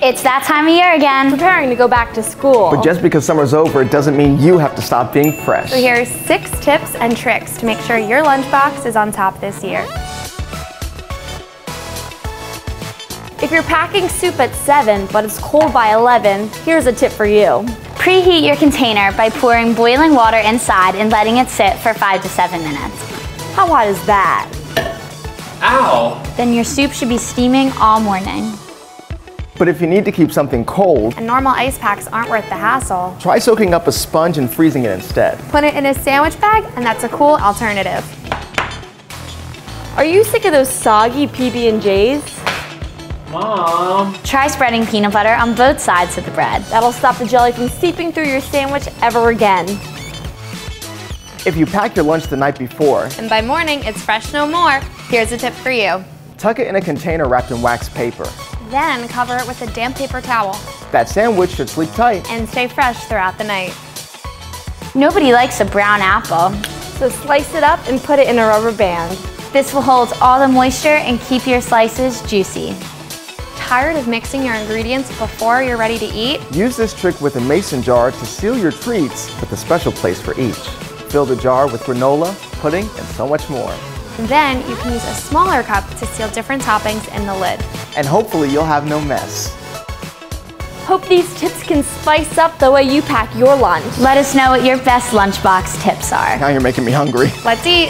It's that time of year again. Preparing to go back to school. But just because summer's over, it doesn't mean you have to stop being fresh. So here's 6 tips and tricks to make sure your lunchbox is on top this year. If you're packing soup at 7, but it's cold by 11, here's a tip for you. Preheat your container by pouring boiling water inside and letting it sit for 5 to 7 minutes. How hot is that? Ow! Then your soup should be steaming all morning. But if you need to keep something cold, And normal ice packs aren't worth the hassle. try soaking up a sponge and freezing it instead. Put it in a sandwich bag, and that's a cool alternative. Are you sick of those soggy PB&Js? Mom! Try spreading peanut butter on both sides of the bread. That'll stop the jelly from seeping through your sandwich ever again. If you pack your lunch the night before, And by morning, it's fresh no more. Here's a tip for you. tuck it in a container wrapped in wax paper. Then cover it with a damp paper towel That sandwich should sleep tight. and stay fresh throughout the night. Nobody likes a brown apple. So slice it up and put it in a rubber band. This will hold all the moisture and keep your slices juicy. Tired of mixing your ingredients before you're ready to eat? Use this trick with a mason jar to seal your treats with a special place for each. Fill the jar with granola, pudding, and so much more. Then you can use a smaller cup to seal different toppings in the lid. And hopefully you'll have no mess. Hope these tips can spice up the way you pack your lunch. Let us know what your best lunchbox tips are. Now you're making me hungry. Let's eat.